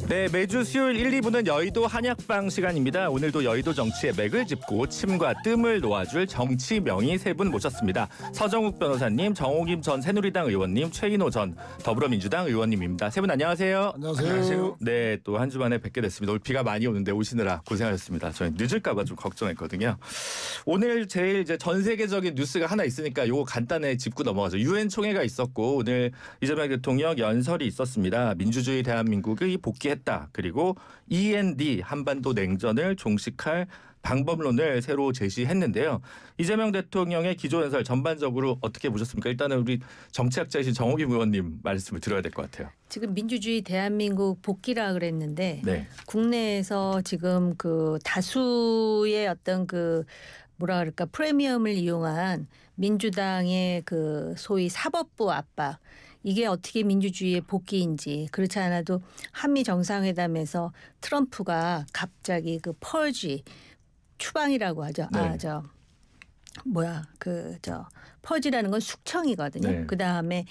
네, 매주 수요일 1, 2부는 여의도 한약방 시간입니다. 오늘도 여의도 정치의 맥을 짚고 침과 뜸을 놓아줄 정치 명의 세 분 모셨습니다. 서정욱 변호사님, 정호김 전 새누리당 의원님, 최인호 전 더불어민주당 의원님입니다. 세 분 안녕하세요. 안녕하세요. 네, 또 한 주 만에 뵙게 됐습니다. 오늘 비가 많이 오는데 오시느라 고생하셨습니다. 저희 늦을까 봐 좀 걱정했거든요. 오늘 제일 이제 전 세계적인 뉴스가 하나 있으니까 요거 간단히 짚고 넘어가죠. 유엔 총회가 있었고 오늘 이재명 대통령 연설이 있었습니다. 민주주의 대한민국이 복귀했다. 그리고 END 한반도 냉전을 종식할 방법론을 새로 제시했는데요. 이재명 대통령의 기조연설 전반적으로 어떻게 보셨습니까? 일단은 우리 정치학자이신 정호김 의원님 말씀을 들어야 될 것 같아요. 지금 민주주의 대한민국 복귀라 그랬는데 네. 국내에서 지금 그 다수의 어떤 그 뭐라 그럴까 프리미엄을 이용한 민주당의 그 소위 사법부 압박 이게 어떻게 민주주의의 복귀인지 그렇지 않아도 한미 정상회담에서 트럼프가 갑자기 그 펄지 추방이라고 하죠. 네. 퍼지라는 건 숙청이거든요. 네. 그다음에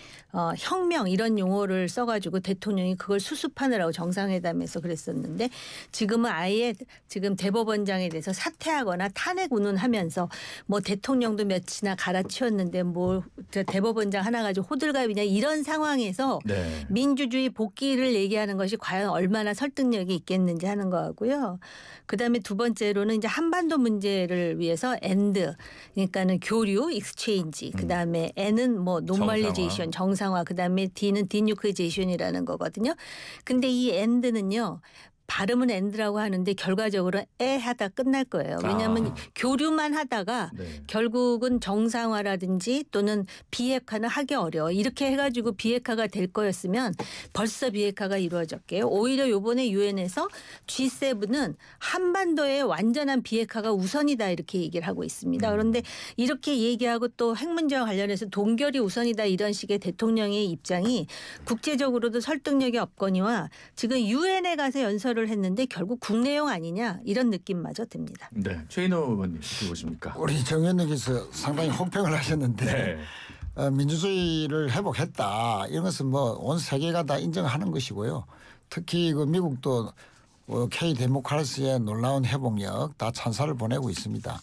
혁명 이런 용어를 써가지고 대통령이 그걸 수습하느라고 정상회담에서 그랬었는데 지금은 아예 지금 대법원장에 대해서 사퇴하거나 탄핵 운운하면서 뭐 대통령도 몇이나 갈아치웠는데 뭐 대법원장 하나 가지고 호들갑이냐 이런 상황에서 네. 민주주의 복귀를 얘기하는 것이 과연 얼마나 설득력이 있겠는지 하는 거고요. 그다음에 두 번째로는 이제 한반도 문제를 위해서 엔드 그러니까는 교류, 익스체인지 그다음에 N은 뭐 노멀리제이션, 정상화 그다음에 D는 디뉴클리제이션이라는 거거든요. 근데 이 엔드는요. 발음은 엔드라고 하는데 결과적으로 에 하다 끝날 거예요. 왜냐하면 교류만 하다가 네. 결국은 정상화라든지 또는 비핵화는 하기 어려워. 이렇게 해가지고 비핵화가 될 거였으면 벌써 비핵화가 이루어졌게요. 오히려 이번에 유엔에서 G7은 한반도의 완전한 비핵화가 우선이다 이렇게 얘기를 하고 있습니다. 그런데 이렇게 얘기하고 또 핵 문제와 관련해서 동결이 우선이다 이런 식의 대통령의 입장이 국제적으로도 설득력이 없거니와 지금 유엔에 가서 연설을 했는데 결국 국내용 아니냐 이런 느낌마저 듭니다. 네, 최인호 의원님 어떻게 보십니까? 우리 정 의원님께서 상당히 혹평을 하셨는데 네. 민주주의를 회복했다. 이런 것은 뭐 온 세계가 다 인정하는 것이고요. 특히 그 미국도 K 데모크라시의 놀라운 회복력 다 찬사를 보내고 있습니다.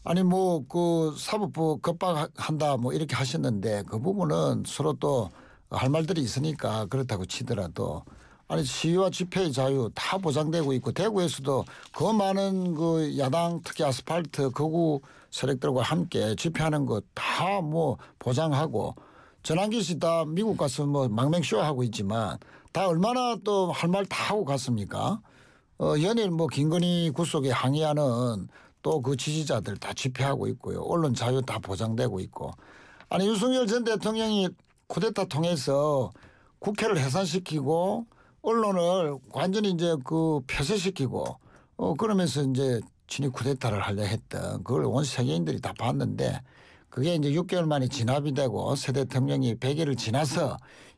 아니 뭐 그 사법부 겁박한다 뭐 이렇게 하셨는데 그 부분은 서로 또 할 말들이 있으니까 그렇다고 치더라도 아니 시위와 집회의 자유 다 보장되고 있고 대구에서도 그 많은 그 야당 특히 아스팔트 거구 세력들과 함께 집회하는 거 다 뭐 보장하고 전환기 씨 다 미국 가서 뭐 망명쇼 하고 있지만 다 얼마나 또 할 말 다 하고 갔습니까? 연일 뭐 김건희 구속에 항의하는 또 그 지지자들 다 집회하고 있고요. 언론 자유 다 보장되고 있고 아니 윤석열 전 대통령이 쿠데타 통해서 국회를 해산시키고 언론을 완전히 이제 그 폐쇄시키고 그러면서 이제 친위 쿠데타를 하려 했던 그걸 온 세계인들이 다 봤는데 그게 이제 6개월 만에 진압이 되고 새 대통령이 100일을 지나서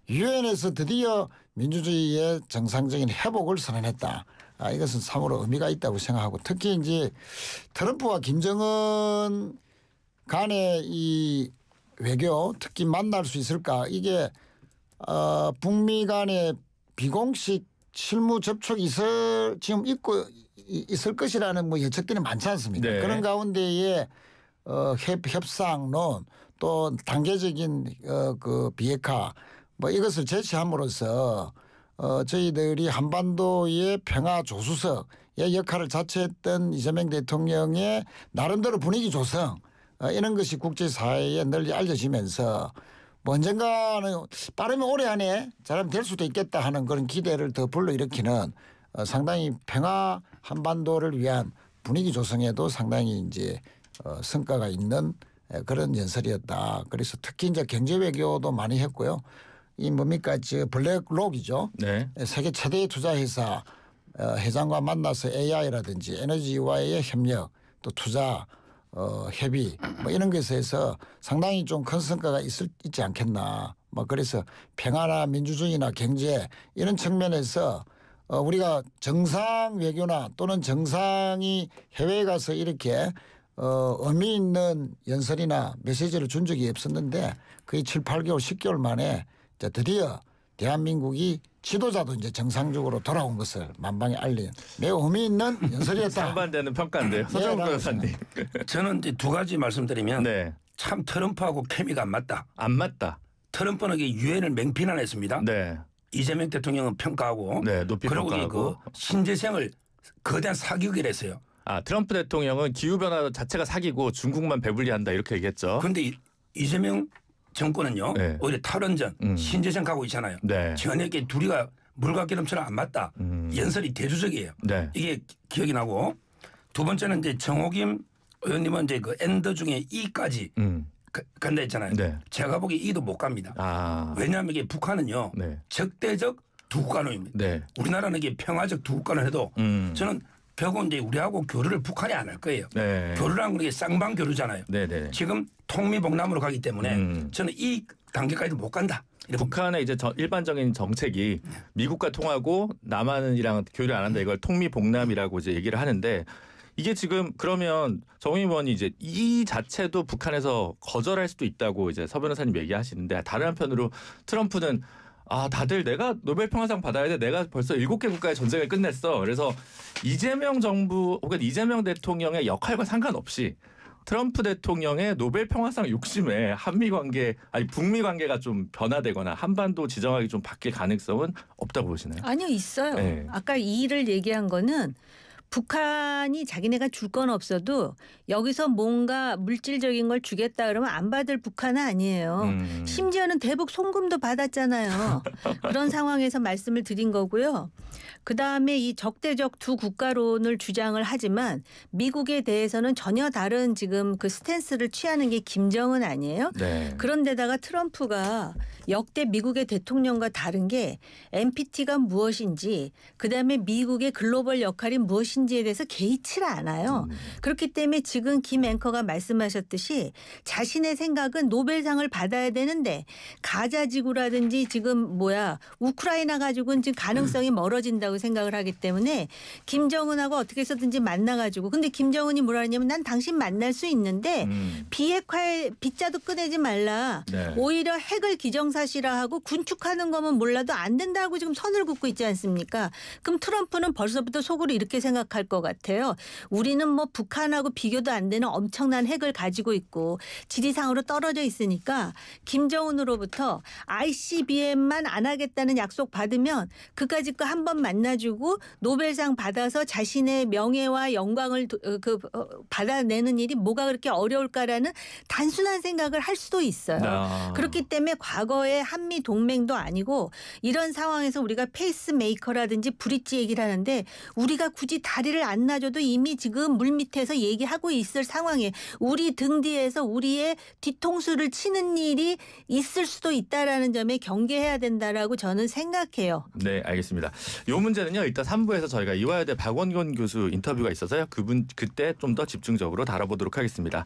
유엔에서 드디어 민주주의의 정상적인 회복을 선언했다. 이것은 참으로 의미가 있다고 생각하고 특히 이제 트럼프와 김정은 간의 이 외교 특히 만날 수 있을까 이게 북미 간의 비공식 실무 접촉이 지금 있을 것이라는 뭐 예측들이 많지 않습니까? 네. 그런 가운데에 협상론 또 단계적인 그 비핵화 뭐 이것을 제시함으로써 저희들이 한반도의 평화 조수석의 역할을 자처했던 이재명 대통령의 나름대로 분위기 조성 이런 것이 국제사회에 널리 알려지면서 뭐 언젠가는 빠르면 올해 안에 잘하면 될 수도 있겠다 하는 그런 기대를 더 불러일으키는 상당히 평화 한반도를 위한 분위기 조성에도 상당히 이제 성과가 있는 그런 연설이었다. 그래서 특히 이제 경제 외교도 많이 했고요. 이 뭡니까 저 블랙록이죠. 네. 세계 최대의 투자회사 회장과 만나서 AI라든지 에너지와의 협력 또 투자 협의 뭐 이런 것에서 상당히 좀 큰 성과가 있지 않겠나. 뭐 그래서 평화나 민주주의나 경제 이런 측면에서 우리가 정상 외교나 또는 정상이 해외에 가서 이렇게 의미 있는 연설이나 메시지를 준 적이 없었는데 거의 7, 8개월 10개월 만에 드디어 대한민국이 지도자도 이제 정상적으로 돌아온 것을 만방에 알린 매우 의미 있는 연설이었다. 상반되는 평가인데요. 서정훈 변호사님. 저는 이제 두 가지 말씀드리면 네. 참 트럼프하고 케미가 안 맞다. 안 맞다. 트럼프는 유엔을 맹비난했습니다. 네. 이재명 대통령은 평가하고 네, 높이 그리고 평가하고. 그 신재생을 거대한 사기극을 했어요. 아, 트럼프 대통령은 기후 변화 자체가 사기고 중국만 배불리한다 이렇게 얘기했죠. 그런데 이재명 정권은요. 네. 오히려 탈원전, 신재생 가고 있잖아요. 네. 전혀 이게 둘이가 물과 기름처럼 안 맞다. 연설이 대조적이에요. 네. 이게 기억이 나고 두 번째는 이제 정호김 의원님은 이제 그 엔더 중에 E까지 간다 했잖아요. 네. 제가 보기에 E도 못 갑니다. 아. 왜냐하면 이게 북한은요. 네. 적대적 두국간호입니다. 네. 우리나라는 이게 평화적 두국간을 해도 저는 결국은 이제 우리하고 교류를 북한이 안 할 거예요. 네. 교류라는 게 쌍방 교류잖아요. 네, 네. 지금 통미봉남으로 가기 때문에 저는 이 단계까지도 못 간다. 이렇게 북한의 이제 일반적인 정책이 미국과 통하고 남한이랑 교류 안 한다 이걸 통미봉남이라고 이제 얘기를 하는데 이게 지금 그러면 정의원 의원이 이제 이 자체도 북한에서 거절할 수도 있다고 이제 서 변호사님 얘기하시는데 다른 한편으로 트럼프는 아 다들 내가 노벨 평화상 받아야 돼. 내가 벌써 7개 국가의 전쟁을 끝냈어. 그래서 이재명 정부 혹은 이재명 대통령의 역할과 상관없이 트럼프 대통령의 노벨 평화상 욕심에 한미 관계 아니 북미 관계가 좀 변화되거나 한반도 지정학이 좀 바뀔 가능성은 없다고 보시나요? 아니요, 있어요. 네. 아까 이를 얘기한 거는 북한이 자기네가 줄 건 없어도 여기서 뭔가 물질적인 걸 주겠다 그러면 안 받을 북한은 아니에요. 심지어는 대북 송금도 받았잖아요. 그런 상황에서 말씀을 드린 거고요. 그다음에 이 적대적 두 국가론을 주장을 하지만 미국에 대해서는 전혀 다른 지금 그 스탠스를 취하는 게 김정은 아니에요? 네. 그런데다가 트럼프가 역대 미국의 대통령과 다른 게 NPT가 무엇인지 그다음에 미국의 글로벌 역할이 무엇인지에 대해서 개의치를 않아요. 그렇기 때문에 지금 김 앵커가 말씀하셨듯이 자신의 생각은 노벨상을 받아야 되는데 가자지구라든지 지금 우크라이나 가지고는 지금 가능성이 멀어진다고 생각을 하기 때문에 김정은하고 어떻게 해서든지 만나가지고 근데 김정은이 뭐라 하냐면 난 당신 만날 수 있는데 비핵화에 빗자도 꺼내지 말라. 네. 오히려 핵을 기정사실화하고 군축하는 거면 몰라도 안 된다고 지금 선을 긋고 있지 않습니까? 그럼 트럼프는 벌써부터 속으로 이렇게 생각할 것 같아요. 우리는 뭐 북한하고 비교도 안 되는 엄청난 핵을 가지고 있고 지리상으로 떨어져 있으니까 김정은으로부터 ICBM만 안 하겠다는 약속 받으면 그까짓 거 한 번 만나주고 노벨상 받아서 자신의 명예와 영광을 받아내는 일이 뭐가 그렇게 어려울까라는 단순한 생각을 할 수도 있어요. 아. 그렇기 때문에 과거의 한미 동맹도 아니고 이런 상황에서 우리가 페이스메이커라든지 브릿지 얘기를 하는데 우리가 굳이 다리를 안 놔줘도 이미 지금 물밑에서 얘기하고 있을 상황에 우리 등 뒤에서 우리의 뒤통수를 치는 일이 있을 수도 있다라는 점에 경계해야 된다라고 저는 생각해요. 네, 알겠습니다. 요 문제는요. 일단 3부에서 저희가 이화여대 박원건 교수 인터뷰가 있어서요. 그분 그때 좀 더 집중적으로 다뤄보도록 하겠습니다.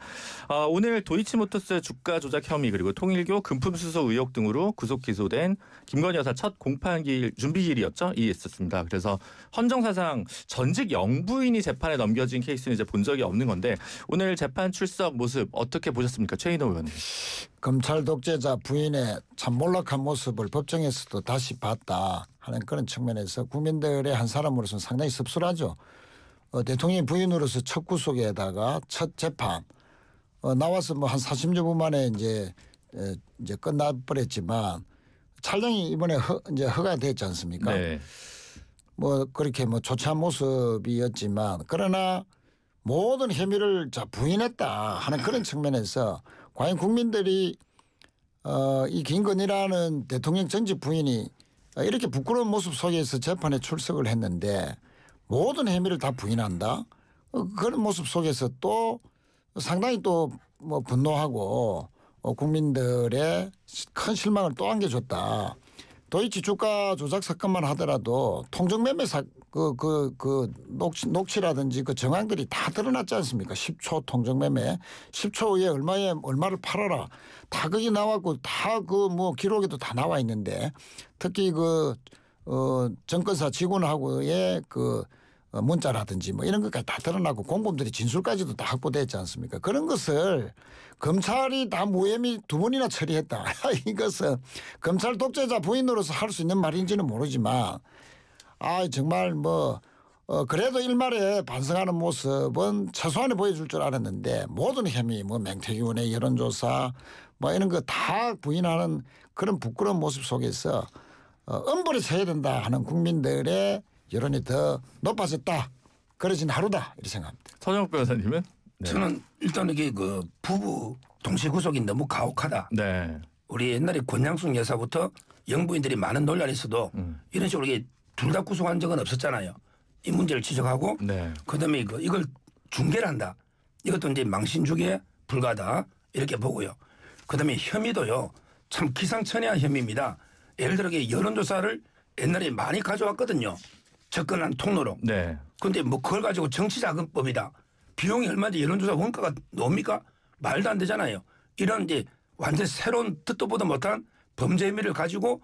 오늘 도이치모터스 주가 조작 혐의 그리고 통일교 금품 수수 의혹 등으로 구속 기소된 김건희 여사 첫 공판기일 준비일이었죠. 있었습니다. 그래서 헌정사상 전직 영부인이 재판에 넘겨진 케이스는 이제 본 적이 없는 건데 오늘 재판 출석 모습 어떻게 보셨습니까? 최인호 의원님. 검찰 독재자 부인의 참 몰락한 모습을 법정에서도 다시 봤다 하는 그런 측면에서 국민들의 한 사람으로서는 상당히 씁쓸하죠. 대통령 부인으로서 첫 구속에다가 첫 재판 나와서 뭐 한 40여 분 만에 이제 끝나버렸지만 촬영이 이번에 이제 허가 됐지 않습니까? 네. 뭐 그렇게 뭐 조치한 모습이었지만 그러나 모든 혐의를 부인했다 하는 그런 측면에서 과연 국민들이 이 김건희라는 대통령 전직 부인이 이렇게 부끄러운 모습 속에서 재판에 출석을 했는데 모든 혐의를 다 부인한다. 그런 모습 속에서 또 상당히 또 뭐 분노하고 국민들의 큰 실망을 또 안겨줬다. 도이치 주가 조작 사건만 하더라도 통정매매 녹취라든지 그 정황들이 다 드러났지 않습니까? 10초 통정매매, 10초 후에 얼마를 팔아라. 다 거기 나왔고 다 그 뭐 기록에도 다 나와 있는데 특히 그 정권사 직원하고의 그 문자라든지 뭐 이런 것까지 다 드러나고 공범들이 진술까지도 다 확보됐지 않습니까? 그런 것을 검찰이 다 무혐의 2번이나 처리했다. 이것은 검찰 독재자 부인으로서 할 수 있는 말인지는 모르지만 정말 뭐 그래도 일말에 반성하는 모습은 최소한에 보여줄 줄 알았는데 모든 혐의 뭐 맹태균의 여론조사 뭐 이런 거 다 부인하는 그런 부끄러운 모습 속에서 엄벌에 서야 된다 하는 국민들의 여론이 더 높아졌다. 그러진 하루다 이렇게 생각합니다. 서정욱 변호사님은? 네. 저는 일단 이게 그 부부 동시 구속이 너무 가혹하다. 네. 우리 옛날에 권양숙 여사부터 영부인들이 많은 논란이 있어도 이런 식으로 이게 둘 다 구속한 적은 없었잖아요. 이 문제를 지적하고 네. 그다음에 이걸 중계를 한다. 이것도 이제 망신주기에 불과하다 이렇게 보고요. 그다음에 혐의도요. 참 기상천외한 혐의입니다. 예를 들어 여론조사를 옛날에 많이 가져왔거든요. 접근한 통로로. 네. 그런데 뭐 그걸 가지고 정치자금법이다. 비용이 얼마인지 여론조사 원가가 나옵니까? 말도 안 되잖아요. 이런 이제 완전 새로운 듣도 보도 못한 범죄 혐의를 가지고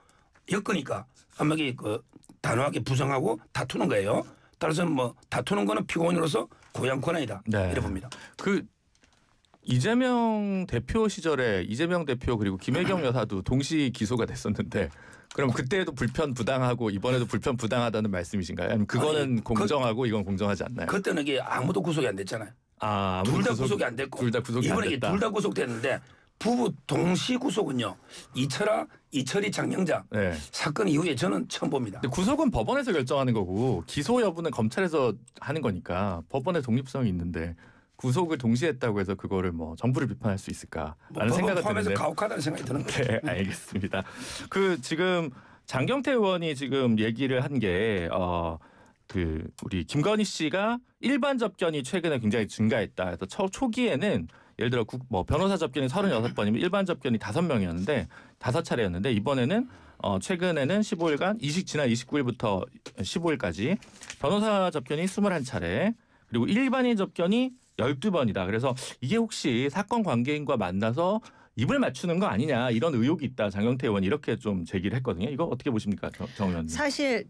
엮으니까 아마 이게 그 단호하게 부정하고 다투는 거예요. 따라서 뭐 다투는 거는 피고인으로서 고양 권한이다. 네. 이래 봅니다. 그 이재명 대표 시절에 이재명 대표 그리고 김혜경 여사도 동시 기소가 됐었는데 그럼 그때도 불편부당하고 이번에도 불편부당하다는 말씀이신가요? 아니면 그거는 아니, 공정하고 이건 공정하지 않나요? 그때는 이게 아무도 구속이 안 됐잖아요. 둘 다 구속이 안 됐고 둘 다 구속이 안 이번에 됐다. 둘 다 구속됐는데 부부 동시 구속은요. 이철이 장영자 네. 사건 이후에 저는 처음 봅니다. 근데 구속은 법원에서 결정하는 거고 기소 여부는 검찰에서 하는 거니까 법원의 독립성이 있는데 구속을 동시에 했다고 해서 그거를 뭐 정부를 비판할 수 있을까라는 법원 생각이 포함해서 드는데. 가혹하다는 생각이 드는 거예요. 네, 알겠습니다. 그 지금 장경태 의원이 지금 얘기를 한 게 그 우리 김건희 씨가 일반 접견이 최근에 굉장히 증가했다. 그래서 초기에는 예를 들어 뭐 변호사 접견이 36번이면 일반 접견이 5명이었는데 5차례였는데 이번에는 최근에는 15일간 지난 29일부터 15일까지 변호사 접견이 21차례 그리고 일반인 접견이 12번이다. 그래서 이게 혹시 사건 관계인과 만나서 입을 맞추는 거 아니냐 이런 의혹이 있다. 장경태 의원이 이렇게 좀 제기를 했거든요. 이거 어떻게 보십니까? 정 의원님. 사실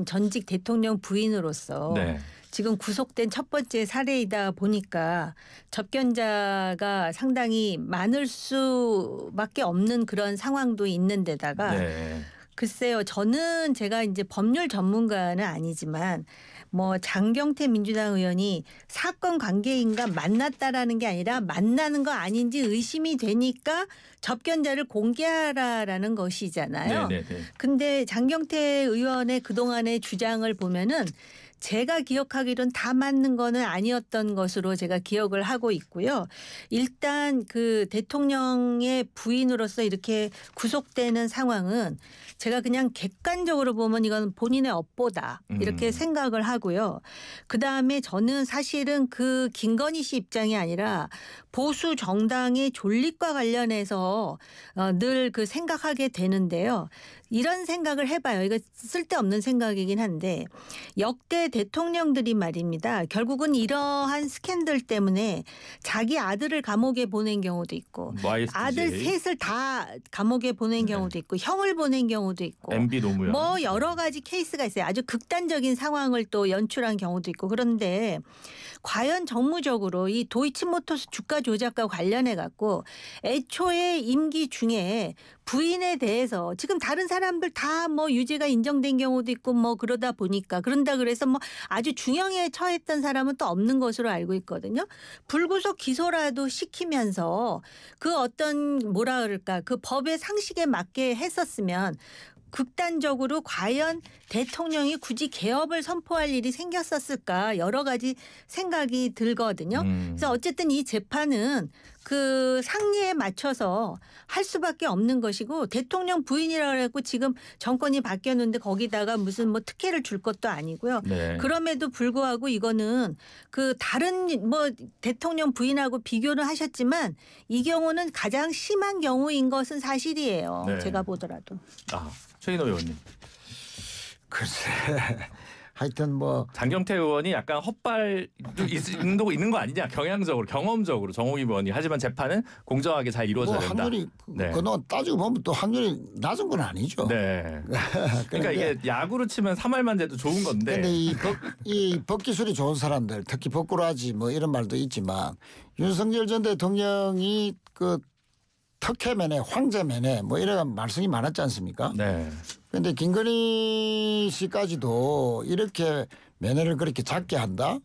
전직 대통령 부인으로서 네. 지금 구속된 첫 번째 사례이다 보니까 접견자가 상당히 많을 수밖에 없는 그런 상황도 있는데다가 네. 글쎄요. 저는 제가 이제 법률 전문가는 아니지만 뭐 장경태 민주당 의원이 사건 관계인과 만났다라는 게 아니라 만나는 거 아닌지 의심이 되니까 접견자를 공개하라라는 것이잖아요. 네, 네, 네. 근데 장경태 의원의 그동안의 주장을 보면은 제가 기억하기로는 다 맞는 거는 아니었던 것으로 제가 기억을 하고 있고요. 일단 그 대통령의 부인으로서 이렇게 구속되는 상황은 제가 그냥 객관적으로 보면 이건 본인의 업보다 이렇게 생각을 하고요. 그다음에 저는 사실은 그 김건희 씨 입장이 아니라 보수 정당의 존립과 관련해서 늘 그 생각하게 되는데요. 이런 생각을 해봐요. 이거 쓸데없는 생각이긴 한데 역대 대통령들이 말입니다. 결국은 이러한 스캔들 때문에 자기 아들을 감옥에 보낸 경우도 있고 아들 셋을 다 감옥에 보낸 경우도 있고 형을 보낸 경우도 있고 MB 노무현. 뭐 여러 가지 케이스가 있어요. 아주 극단적인 상황을 또 연출한 경우도 있고 그런데 과연 정무적으로 이 도이치모터스 주가 조작과 관련해 갖고 애초에 임기 중에 부인에 대해서 지금 다른 사람들 다 뭐 유죄가 인정된 경우도 있고 뭐 그러다 보니까 그런다 그래서 뭐 아주 중형에 처했던 사람은 또 없는 것으로 알고 있거든요. 불구속 기소라도 시키면서 그 어떤 뭐라 그럴까 그 법의 상식에 맞게 했었으면 극단적으로 과연 대통령이 굳이 개업을 선포할 일이 생겼었을까 여러 가지 생각이 들거든요. 그래서 어쨌든 이 재판은 그 상리에 맞춰서 할 수밖에 없는 것이고 대통령 부인이라고 해서 지금 정권이 바뀌었는데 거기다가 무슨 뭐 특혜를 줄 것도 아니고요. 네. 그럼에도 불구하고 이거는 그 다른 뭐 대통령 부인하고 비교를 하셨지만 이 경우는 가장 심한 경우인 것은 사실이에요. 네. 제가 보더라도. 최인호 의원님. 글쎄 하여튼 뭐 장경태 의원이 약간 헛발 있는 거 아니냐 경향적으로 경험적으로 정홍희 의원이 하지만 재판은 공정하게 잘 이루어져야 뭐 된다. 확률이 네. 그동안 따지고 보면 또 확률이 낮은 건 아니죠. 네. 그러니까 그런데 이게 야구로 치면 3할만 돼도 좋은 건데. 근데 이 법 기술이 좋은 사람들 특히 법꾸라지 뭐 이런 말도 있지만 윤석열 전 대통령이 그 특혜면에 황제면에 뭐 이런 말씀이 많았지 않습니까? 네. 그런데 김건희 씨까지도 이렇게 면회를 그렇게 작게 한다?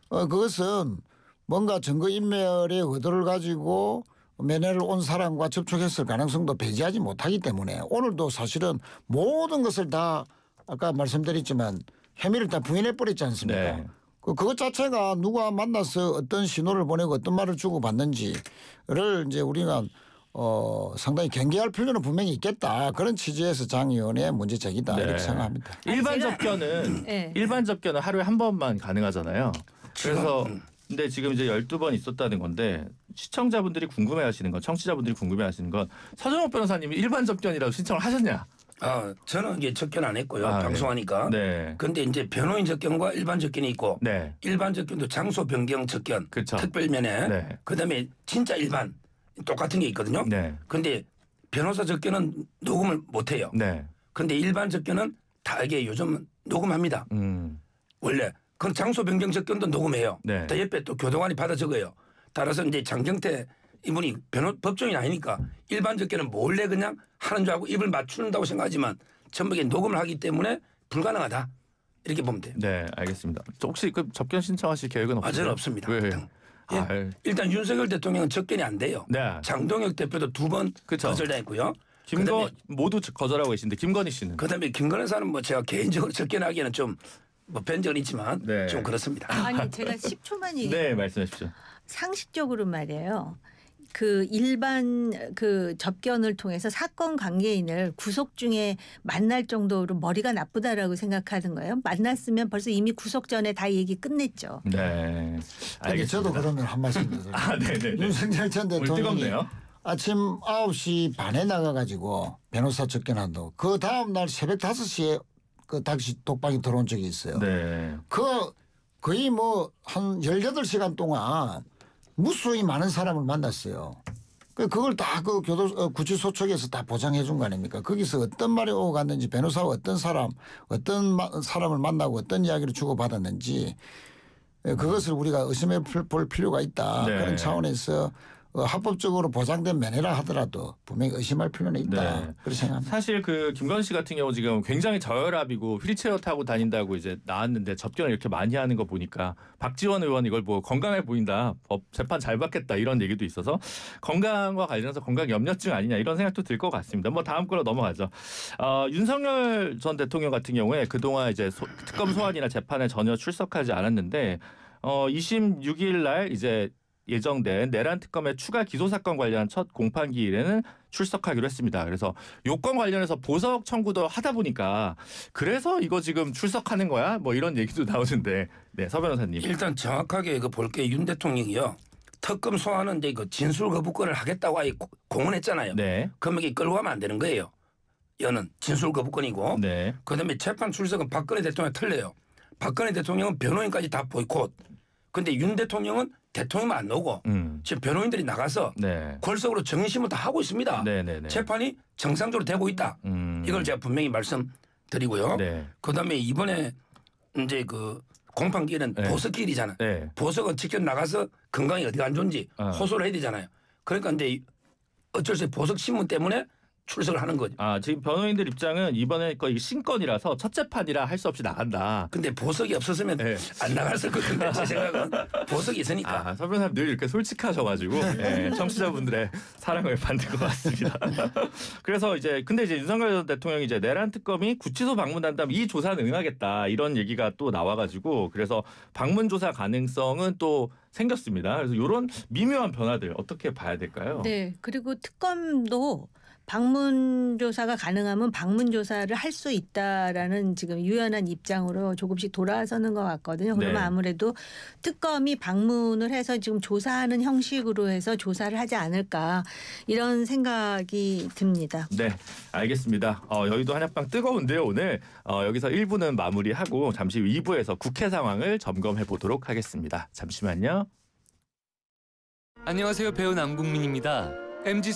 그것은 뭔가 증거인멸의 의도를 가지고 면회를 온 사람과 접촉했을 가능성도 배제하지 못하기 때문에 오늘도 사실은 모든 것을 다 아까 말씀드렸지만 혐의를 다 부인해버렸지 않습니까? 네. 그것 자체가 누가 만나서 어떤 신호를 보내고 어떤 말을 주고받는지를 이제 우리가 상당히 경계할 필요는 분명히 있겠다. 그런 취지에서 장 의원의 문제 제기다 네. 이렇게 생각합니다. 일반 제가- 접견은 네. 일반 접견은 하루에 한 번만 가능하잖아요. 그래서 근데 지금 이제 12번 있었다는 건데 시청자분들이 궁금해하시는 건 청취자분들이 궁금해하시는 건 서정욱 변호사님이 일반 접견이라고 신청을 하셨냐? 저는 이게 접견 안 했고요. 아, 방송하니까. 네. 근데 이제 변호인 접견과 일반 접견이 있고 네. 일반 접견도 장소 변경 접견, 그쵸. 특별면회, 네. 그다음에 진짜 일반 똑같은 게 있거든요. 네. 근데 변호사 접견은 녹음을 못 해요. 네. 근데 일반 접견은 다 이게 요즘 녹음합니다. 원래 그건 장소 변경 접견도 녹음해요. 네. 또 옆에 또 교도관이 받아 적어요. 따라서 이제 장경태 이분이 법정이 아니니까 일반 접견은 몰래 그냥 하는 줄 알고 입을 맞춘다고 생각하지만 전부 이게 녹음을 하기 때문에 불가능하다 이렇게 보면 돼요. 네, 알겠습니다. 혹시 그 접견 신청하실 계획은 없으세요? 저는 없습니다. 왜요? 예. 아, 일단 윤석열 대통령은 접견이 안 돼요. 네. 장동혁 대표도 2번 그쵸. 거절당했고요. 김건 모두 거절하고 계신데 김건희 씨는 그다음에 김건희 사는 뭐 제가 개인적으로 접견하기에는 좀 뭐 변적은 있지만 네. 좀 그렇습니다. 아니 제가 10초만 얘기. 네, 말씀하십시오. 상식적으로 말이에요. 그 일반 그 접견을 통해서 사건 관계인을 구속 중에 만날 정도로 머리가 나쁘다라고 생각하는 거예요. 만났으면 벌써 이미 구속 전에 다 얘기 끝냈죠. 네. 근데 알겠습니다. 저도 그러면 한 말씀 드릴게요. 아, 네, 네. 윤석열 전 오늘 대통령이 뜨겁네요. 아침 9시 반에 나가가지고 변호사 접견한다고 그 다음 날 새벽 5시에 그 다시 독방에 들어온 적이 있어요. 네. 거의 뭐 한 18시간 동안 무수히 많은 사람을 만났어요. 그걸 다 그 구치소 측에서 다 보장해 준 거 아닙니까? 거기서 어떤 말이 오고 갔는지 변호사와 어떤 사람을 만나고 어떤 이야기를 주고받았는지 그것을 우리가 의심해 볼 필요가 있다. 네. 그런 차원에서 합법적으로 보장된 면회라 하더라도 분명히 의심할 필요는 있다. 네. 그렇게 생각합니다. 사실 그 김건희 씨 같은 경우 지금 굉장히 저혈압이고 휠체어 타고 다닌다고 이제 나왔는데 접견을 이렇게 많이 하는 거 보니까 박지원 의원 이걸 뭐 건강해 보인다, 재판 잘 받겠다 이런 얘기도 있어서 건강과 관련해서 건강 염려증 아니냐 이런 생각도 들 것 같습니다. 뭐 다음 거로 넘어가죠. 윤석열 전 대통령 같은 경우에 그동안 이제 특검 소환이나 재판에 전혀 출석하지 않았는데 26일 날 이제 예정된 내란 특검의 추가 기소 사건 관련 첫 공판 기일에는 출석하기로 했습니다. 그래서 요건 관련해서 보석 청구도 하다 보니까 그래서 이거 지금 출석하는 거야? 뭐 이런 얘기도 나오는데, 네, 서 변호사님. 일단 정확하게 그 볼게 윤 대통령이요. 특검 소환은 이제 그 진술 거부권을 하겠다고 아예 공언했잖아요. 네, 그럼 이게 끌고 가면 안 되는 거예요. 여는 진술 거부권이고. 네, 그다음에 재판 출석은 박근혜 대통령 틀려요. 박근혜 대통령은 변호인까지 다 보이콧. 근데 윤 대통령은 대통령만 안 나오고 지금 변호인들이 나가서 네, 골석으로 정심을 다 하고 있습니다. 네, 네, 네. 재판이 정상적으로 되고 있다. 이걸 제가 분명히 말씀드리고요. 네, 그다음에 이번에 이제 그 공판기일은 네. 보석기일이잖아요. 네, 보석은 직접 나가서 건강이 어디가 안 좋은지 호소를 해야 되잖아요. 그러니까 이제 어쩔 수 없이 보석 신문 때문에 출석을 하는 거죠. 지금 변호인들 입장은 이번에 거의 신건이라서 첫 재판이라 할 수 없이 나간다. 근데 보석이 없었으면 네. 안 나갔을 것 같은데 제 생각은 보석이 있으니까. 서 변호사님 늘 이렇게 솔직하셔가지고 네, 청취자분들의 사랑을 받는 것 같습니다. 그래서 근데 이제 윤석열 전 대통령이 이제 내란 특검이 구치소 방문한다면 이 조사는 응하겠다 이런 얘기가 또 나와가지고 그래서 방문 조사 가능성은 또 생겼습니다. 그래서 이런 미묘한 변화들 어떻게 봐야 될까요? 네. 그리고 특검도 방문 조사가 가능하면 방문 조사를 할 수 있다라는 지금 유연한 입장으로 조금씩 돌아서는 것 같거든요. 그러면 네. 아무래도 특검이 방문을 해서 지금 조사하는 형식으로 해서 조사를 하지 않을까 이런 생각이 듭니다. 네, 알겠습니다. 여의도 한약방 뜨거운데요. 오늘 여기서 1부는 마무리하고 잠시 후 2부에서 국회 상황을 점검해 보도록 하겠습니다. 잠시만요. 안녕하세요. 배우 남궁민입니다. MZ